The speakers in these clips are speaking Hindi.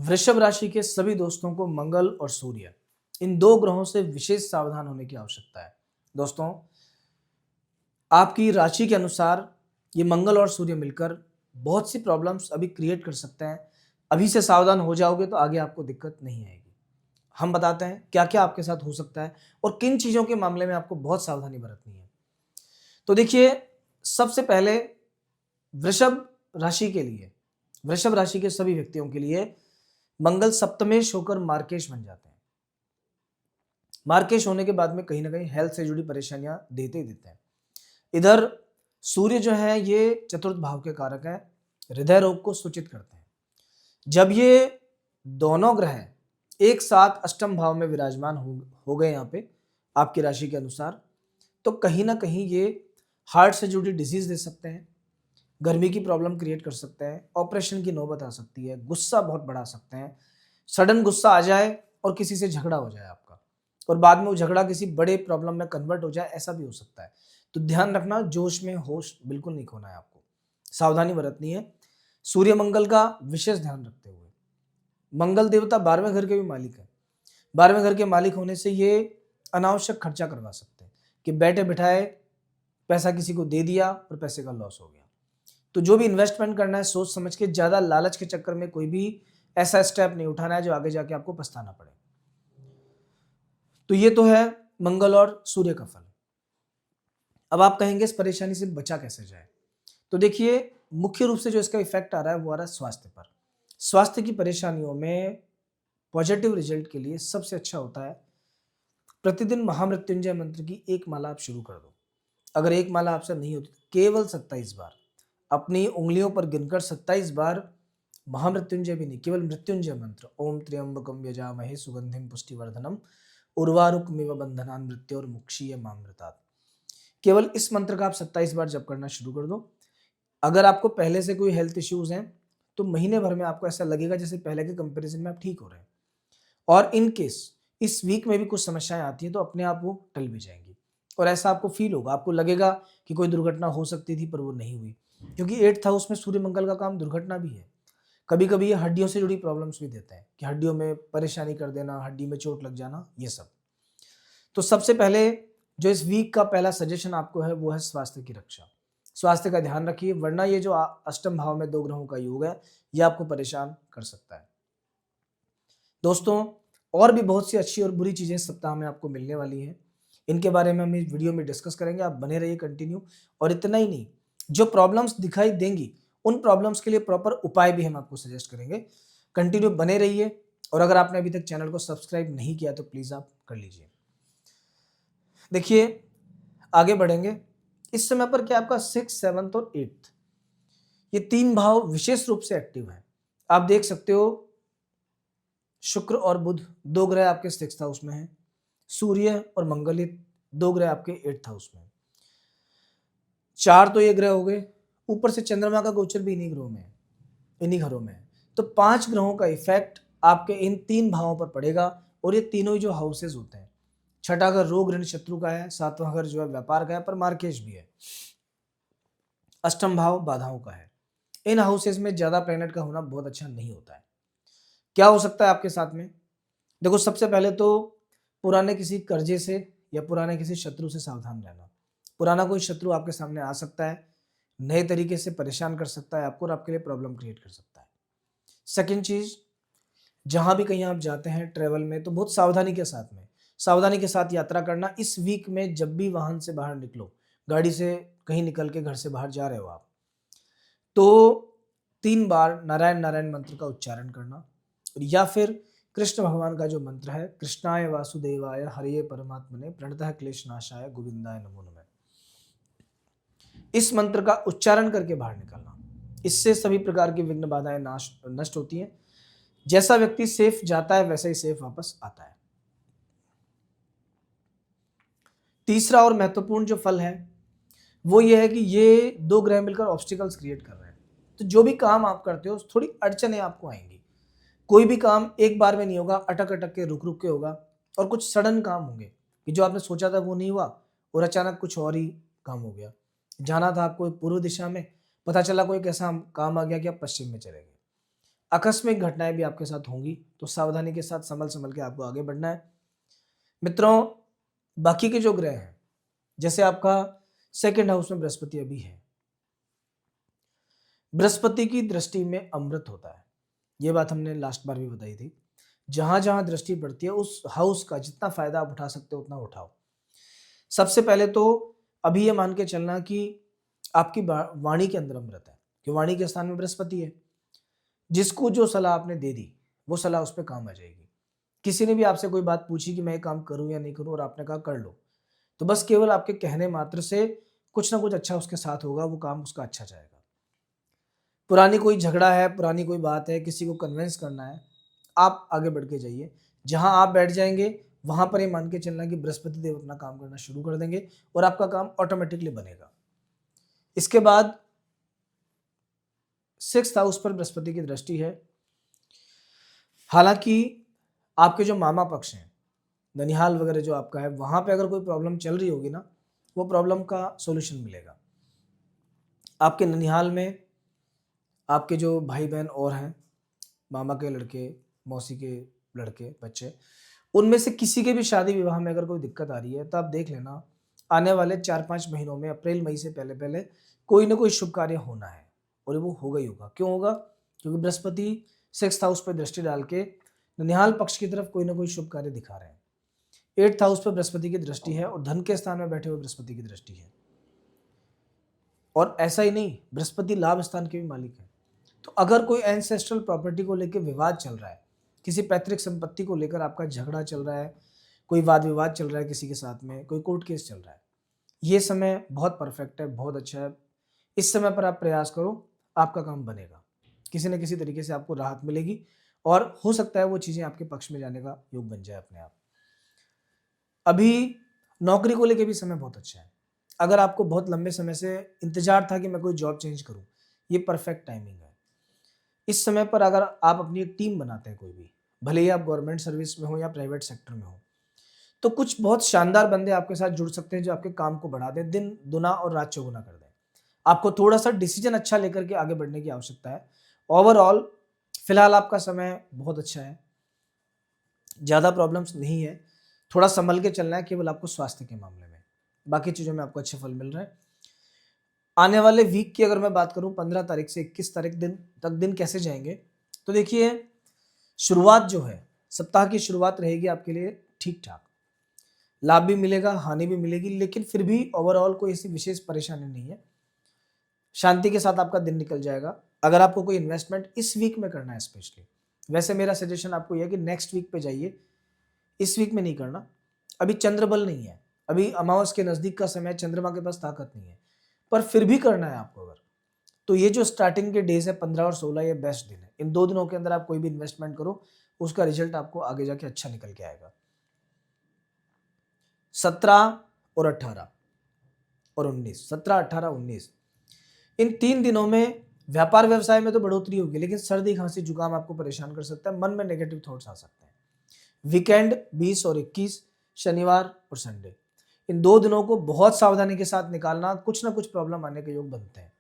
वृषभ राशि के सभी दोस्तों को मंगल और सूर्य इन दो ग्रहों से विशेष सावधान होने की आवश्यकता है। दोस्तों, आपकी राशि के अनुसार ये मंगल और सूर्य मिलकर बहुत सी प्रॉब्लम्स अभी क्रिएट कर सकते हैं। अभी से सावधान हो जाओगे तो आगे आपको दिक्कत नहीं आएगी। हम बताते हैं क्या क्या आपके साथ हो सकता है और किन चीज़ों के मामले में आपको बहुत सावधानी बरतनी है। तो देखिए, सबसे पहले वृषभ राशि के लिए, वृषभ राशि के सभी व्यक्तियों के लिए मंगल सप्तमेश होकर मार्केश बन जाते हैं। मार्केश होने के बाद में कहीं ना कहीं हेल्थ से जुड़ी परेशानियां देते ही देते हैं। इधर सूर्य जो है ये चतुर्थ भाव के कारक है, हृदय रोग को सूचित करते हैं। जब ये दोनों ग्रह एक साथ अष्टम भाव में विराजमान हो गए यहाँ पे आपकी राशि के अनुसार, तो कहीं ना कहीं ये हार्ट से जुड़ी डिजीज दे सकते हैं, गर्मी की प्रॉब्लम क्रिएट कर सकते हैं, ऑपरेशन की नौबत आ सकती है, गुस्सा बहुत बढ़ा सकते हैं, सडन गुस्सा आ जाए और किसी से झगड़ा हो जाए आपका और बाद में वो झगड़ा किसी बड़े प्रॉब्लम में कन्वर्ट हो जाए, ऐसा भी हो सकता है। तो ध्यान रखना, जोश में होश बिल्कुल नहीं खोना है आपको, सावधानी बरतनी है। सूर्य मंगल का विशेष ध्यान रखते हुए, मंगल देवता 12वें घर के भी मालिक है। 12वें घर के मालिक होने से ये अनावश्यक खर्चा करवा सकते हैं कि बैठे बिठाए पैसा किसी को दे दिया और पैसे का लॉस हो गया। तो जो भी इन्वेस्टमेंट करना है सोच समझ के, ज्यादा लालच के चक्कर में कोई भी ऐसा स्टेप नहीं उठाना है जो आगे जाके आपको पछताना पड़े। तो ये तो है मंगल और सूर्य का फल। अब आप कहेंगे इस परेशानी से बचा कैसे जाए। तो देखिए, मुख्य रूप से जो इसका इफेक्ट आ रहा है वो आ रहा है स्वास्थ्य पर। स्वास्थ्य की परेशानियों में पॉजिटिव रिजल्ट के लिए सबसे अच्छा होता है प्रतिदिन महामृत्युंजय मंत्र की एक माला आप शुरू कर दो। अगर एक माला आपसे नहीं होती तो केवल 27 बार अपनी उंगलियों पर गिनकर 27 बार महामृत्युंजय भी नहीं, केवल मृत्युंजय मंत्र ओम त्र्यंबकम यजामहे सुगंधिम पुष्टिवर्धनम उर्वारुकमिव बंधनान मृत्योर्मुक्षीय मामृतात्, केवल इस मंत्र का आप 27 बार जप करना शुरू कर दो। अगर आपको पहले से कोई हेल्थ इश्यूज हैं तो महीने भर में आपको ऐसा लगेगा जैसे पहले के कंपैरिजन में आप ठीक हो रहे हैं। और इन केस इस वीक में भी कुछ समस्याएं आती हैं तो अपने आप वो टल भी जाएंगी और ऐसा आपको फील होगा, आपको लगेगा कि कोई दुर्घटना हो सकती थी पर वो नहीं हुई, क्योंकि 8th हाउस में सूर्य मंगल का काम दुर्घटना भी है। कभी कभी ये हड्डियों से जुड़ी प्रॉब्लम्स भी देते हैं कि हड्डियों में परेशानी कर देना, हड्डी में चोट लग जाना, ये सब। तो सबसे पहले जो इस वीक का पहला सजेशन आपको है वो है स्वास्थ्य की रक्षा। स्वास्थ्य का ध्यान रखिए, वरना ये जो अष्टम भाव में दो ग्रहों का योग है ये आपको परेशान कर सकता है। दोस्तों, और भी बहुत सी अच्छी और बुरी चीजें इस सप्ताह में आपको मिलने वाली हैं, इनके बारे में हम इस वीडियो में डिस्कस करेंगे। आप बने रहिए कंटिन्यू। और इतना ही नहीं, जो प्रॉब्लम्स दिखाई देंगी उन प्रॉब्लम्स के लिए प्रॉपर उपाय भी हम आपको सजेस्ट करेंगे। कंटिन्यू बने रहिए और अगर आपने अभी तक चैनल को सब्सक्राइब नहीं किया तो प्लीज आप कर लीजिए। देखिए, आगे बढ़ेंगे। इस समय पर क्या आपका 6, 7 और 8 ये तीन भाव विशेष रूप से एक्टिव है। आप देख सकते हो शुक्र और बुध दो ग्रह आपके 6th हाउस में हैं, सूर्य और मंगल ये दो ग्रह आपके 8th हाउस में हैं। चार तो ये ग्रह हो गए, ऊपर से चंद्रमा का गोचर भी इन्हीं ग्रहों में है, इन्हीं घरों में है। तो 5 ग्रहों का इफेक्ट आपके इन तीन भावों पर पड़ेगा और ये तीनों ही जो हाउसेज होते हैं, छठा घर रोग ऋण शत्रु का है, सातवां घर जो है व्यापार का है पर मार्केश भी है, अष्टम भाव बाधाओं का है। इन हाउसेज में ज्यादा प्लैनेट का होना बहुत अच्छा नहीं होता है। क्या हो सकता है आपके साथ में? देखो, सबसे पहले तो पुराने किसी कर्जे से या पुराने किसी शत्रु से सावधान रहना। पुराना कोई शत्रु आपके सामने आ सकता है, नए तरीके से परेशान कर सकता है आपको और आपके लिए प्रॉब्लम क्रिएट कर सकता है। सेकंड चीज, जहां भी कहीं आप जाते हैं ट्रेवल में तो बहुत सावधानी के साथ यात्रा करना। इस वीक में जब भी वाहन से बाहर निकलो, गाड़ी से कहीं निकल के घर से बाहर जा रहे हो आप, तो 3 बार नारायण नारायण मंत्र का उच्चारण करना या फिर कृष्ण भगवान का जो मंत्र है, कृष्णाय वासुदेवाय हरिये परमात्मने प्रणतः क्लेशनाशाय गोविंदाय नमो नमः, इस मंत्र का उच्चारण करके बाहर निकलना। इससे सभी प्रकार की विघ्न बाधाएं नष्ट होती हैं। जैसा व्यक्ति सेफ जाता है वैसा ही सेफ वापस आता है। तीसरा और महत्वपूर्ण जो फल है वो ये है कि ये दो ग्रह मिलकर ऑब्स्टिकल्स क्रिएट कर रहे हैं। तो जो भी काम आप करते हो थोड़ी अड़चने आपको आएंगी। कोई भी काम एक बार में नहीं होगा, अटक अटक के रुक रुक के होगा और कुछ सडन काम होंगे कि जो आपने सोचा था वो नहीं हुआ और अचानक कुछ और ही काम हो गया। जाना था आपको पूर्व दिशा में, पता चला कोई कैसा काम आ गया कि आप पश्चिम में चले गए। आकस्मिक घटनाएं भी आपके साथ होंगी, तो सावधानी के साथ संभल संभल के आपको आगे बढ़ना है। मित्रों, बाकी के जो ग्रह हैं, जैसे आपका सेकंड हाउस में बृहस्पति अभी है, बृहस्पति की दृष्टि में अमृत होता है। ये बात हमने लास्ट बार भी बताई थी। जहां जहां दृष्टि पड़ती है उस हाउस का जितना फायदा आप उठा सकते हो उतना उठाओ। सबसे पहले तो अभी ये मान के चलना कि आपकी वाणी के अंदर अमृत है, कि वाणी के स्थान में बृहस्पति है। जिसको जो सलाह आपने दे दी वो सलाह उस पर काम आ जाएगी। किसी ने भी आपसे कोई बात पूछी कि मैं ये काम करूं या नहीं करूं और आपने कहा कर लो, तो बस केवल आपके कहने मात्र से कुछ ना कुछ अच्छा उसके साथ होगा, वो काम उसका अच्छा जाएगा। पुरानी कोई झगड़ा है, पुरानी कोई बात है, किसी को कन्विंस करना है, आप आगे बढ़ के जाइए। जहां आप बैठ जाएंगे वहां पर ये मान के चलना कि बृहस्पति देव अपना काम करना शुरू कर देंगे और आपका काम ऑटोमेटिकली बनेगा। इसके बाद 6th हाउस पर बृहस्पति की दृष्टि है। हालांकि आपके जो मामा पक्ष हैं, ननिहाल वगैरह जो आपका है, वहां पे अगर कोई प्रॉब्लम चल रही होगी ना, वो प्रॉब्लम का सॉल्यूशन मिलेगा। आपके ननिहाल में आपके जो भाई बहन और हैं, मामा के लड़के, मौसी के लड़के, बच्चे, उनमें से किसी के भी शादी विवाह में अगर कोई दिक्कत आ रही है तो आप देख लेना आने वाले 4-5 महीनों में, अप्रैल मई से पहले पहले कोई ना कोई शुभ कार्य होना है, और वो होगा ही होगा। क्यों होगा? क्योंकि बृहस्पति 6th हाउस पर दृष्टि डाल के ननिहाल पक्ष की तरफ कोई ना कोई शुभ कार्य दिखा रहे हैं। 8th हाउस पर बृहस्पति की दृष्टि है और धन के स्थान में बैठे हुए बृहस्पति की दृष्टि है। और ऐसा ही नहीं, बृहस्पति लाभ स्थान के भी मालिक है। तो अगर कोई एंसेस्ट्रल प्रॉपर्टी को लेकर विवाद चल रहा है, किसी पैतृक संपत्ति को लेकर आपका झगड़ा चल रहा है, कोई वाद विवाद चल रहा है किसी के साथ में, कोई कोर्ट केस चल रहा है, ये समय बहुत परफेक्ट है, बहुत अच्छा है। इस समय पर आप प्रयास करो, आपका काम बनेगा, किसी न किसी तरीके से आपको राहत मिलेगी और हो सकता है वो चीज़ें आपके पक्ष में जाने का योग बन जाए अपने आप। अभी नौकरी को लेकर भी समय बहुत अच्छा है। अगर आपको बहुत लंबे समय से इंतजार था कि मैं कोई जॉब चेंज करूं, ये परफेक्ट टाइमिंग है। इस समय पर अगर आप अपनी एक टीम बनाते हैं, कोई भी, भले ही आप गवर्नमेंट सर्विस में हो या प्राइवेट सेक्टर में हो, तो कुछ बहुत शानदार बंदे आपके साथ जुड़ सकते हैं जो आपके काम को बढ़ा दें, दिन दुना और रात चौगुना कर दें। आपको थोड़ा सा डिसीजन अच्छा लेकर के आगे बढ़ने की आवश्यकता है। ओवरऑल फिलहाल आपका समय बहुत अच्छा है, ज़्यादा प्रॉब्लम्स नहीं है, थोड़ा संभल के चलना है केवल आपको स्वास्थ्य के मामले में, बाकी चीज़ों में आपको अच्छे फल मिल रहे हैं। आने वाले वीक की अगर मैं बात करूं, 15 तारीख से 21 तारीख दिन कैसे जाएंगे, तो देखिए शुरुआत जो है, सप्ताह की शुरुआत रहेगी आपके लिए ठीक ठाक, लाभ भी मिलेगा, हानि भी मिलेगी, लेकिन फिर भी ओवरऑल कोई ऐसी विशेष परेशानी नहीं है। शांति के साथ आपका दिन निकल जाएगा। अगर आपको कोई इन्वेस्टमेंट इस वीक में करना है स्पेशली, वैसे मेरा सजेशन आपको यह है कि नेक्स्ट वीक पे जाइए, इस वीक में नहीं करना। अभी चंद्रबल नहीं है, अभी अमावस के नजदीक का समय, चंद्रमा के पास ताकत नहीं है, पर फिर भी करना है आपको अगर, तो ये जो स्टार्टिंग के डेज है 15 और 16, ये बेस्ट दिन है। इन 2 दिनों के अंदर आप कोई भी इन्वेस्टमेंट करो, उसका रिजल्ट आपको आगे जाके अच्छा निकल के आएगा। 17 और 18 और 19, 17, 18, 19, इन 3 दिनों में व्यापार व्यवसाय में तो बढ़ोतरी होगी, लेकिन सर्दी खांसी जुकाम आपको परेशान कर सकता है, मन में नेगेटिव थॉट्स आ सकते हैं। वीकेंड 20 और 21, शनिवार और संडे, इन 2 दिनों को बहुत सावधानी के साथ निकालना। कुछ ना कुछ प्रॉब्लम आने के योग बनते हैं,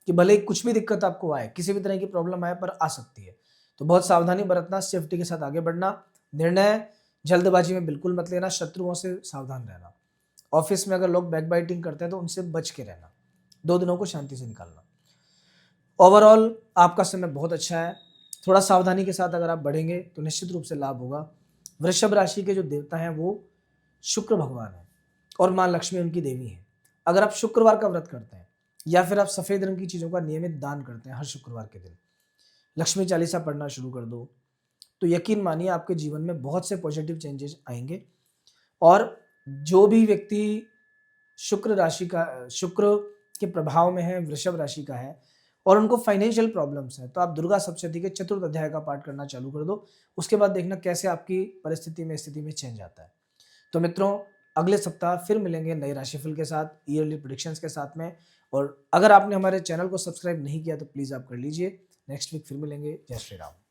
कि भले ही कुछ भी दिक्कत आपको आए, किसी भी तरह की प्रॉब्लम आए, पर आ सकती है। तो बहुत सावधानी बरतना, सेफ्टी के साथ आगे बढ़ना, निर्णय जल्दबाजी में बिल्कुल मत लेना, शत्रुओं से सावधान रहना। ऑफिस में अगर लोग बैक बाइटिंग करते हैं तो उनसे बच के रहना, 2 दिनों को शांति से निकालना। ओवरऑल आपका समय बहुत अच्छा है, थोड़ा सावधानी के साथ अगर आप बढ़ेंगे तो निश्चित रूप से लाभ होगा। वृषभ राशि के जो देवता हैं वो शुक्र भगवान है और माँ लक्ष्मी उनकी देवी है। अगर आप शुक्रवार का व्रत करते हैं या फिर आप सफेद रंग की चीजों का नियमित दान करते हैं हर शुक्रवार के दिन, लक्ष्मी चालीसा पढ़ना शुरू कर दो, तो यकीन मानिए आपके जीवन में बहुत से पॉजिटिव चेंजेस आएंगे। और जो भी व्यक्ति शुक्र के प्रभाव में है, वृषभ राशि का है, और उनको फाइनेंशियल प्रॉब्लम्स है, तो आप दुर्गा सप्तशती के चतुर्थ अध्याय का पाठ करना चालू कर दो। उसके बाद देखना कैसे आपकी स्थिति में चेंज आता है। तो मित्रों, अगले सप्ताह फिर मिलेंगे नए राशिफल के साथ, ईयरली प्रेडिक्शंस के साथ में। और अगर आपने हमारे चैनल को सब्सक्राइब नहीं किया तो प्लीज़ आप कर लीजिए। नेक्स्ट वीक फिर मिलेंगे। जय श्री राम।